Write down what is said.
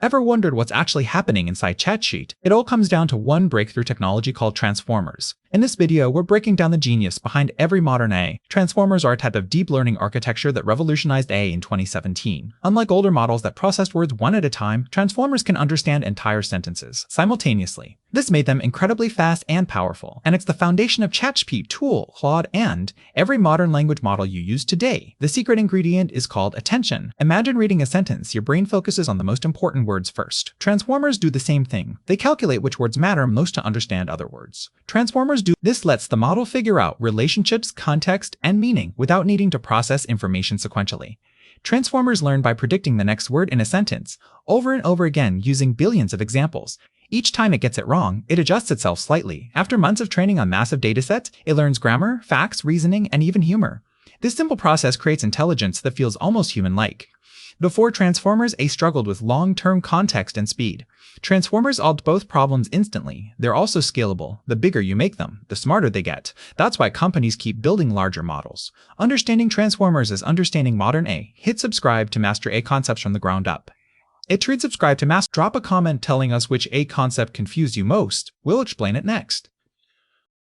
Ever wondered what's actually happening inside ChatSheet? It all comes down to one breakthrough technology called transformers. In this video, we're breaking down the genius behind every modern AI. Transformers are a type of deep learning architecture that revolutionized AI in 2017. Unlike older models that processed words one at a time, transformers can understand entire sentences simultaneously. This made them incredibly fast and powerful, and it's the foundation of ChatGPT, Tool, Claude, and every modern language model you use today. The secret ingredient is called attention. Imagine reading a sentence. Your brain focuses on the most important words first. Transformers do the same thing. They calculate which words matter most to understand other words. Transformers do this lets the model figure out relationships, context, and meaning without needing to process information sequentially. Transformers learn by predicting the next word in a sentence, over and over again using billions of examples. Each time it gets it wrong, it adjusts itself slightly. After months of training on massive datasets, it learns grammar, facts, reasoning, and even humor. This simple process creates intelligence that feels almost human-like. Before Transformers, AI struggled with long-term context and speed. Transformers solved both problems instantly. They're also scalable. The bigger you make them, the smarter they get. That's why companies keep building larger models. Understanding Transformers is understanding modern AI. Hit subscribe to master AI concepts from the ground up. Subscribe to master. Drop a comment telling us which AI concept confused you most. We'll explain it next.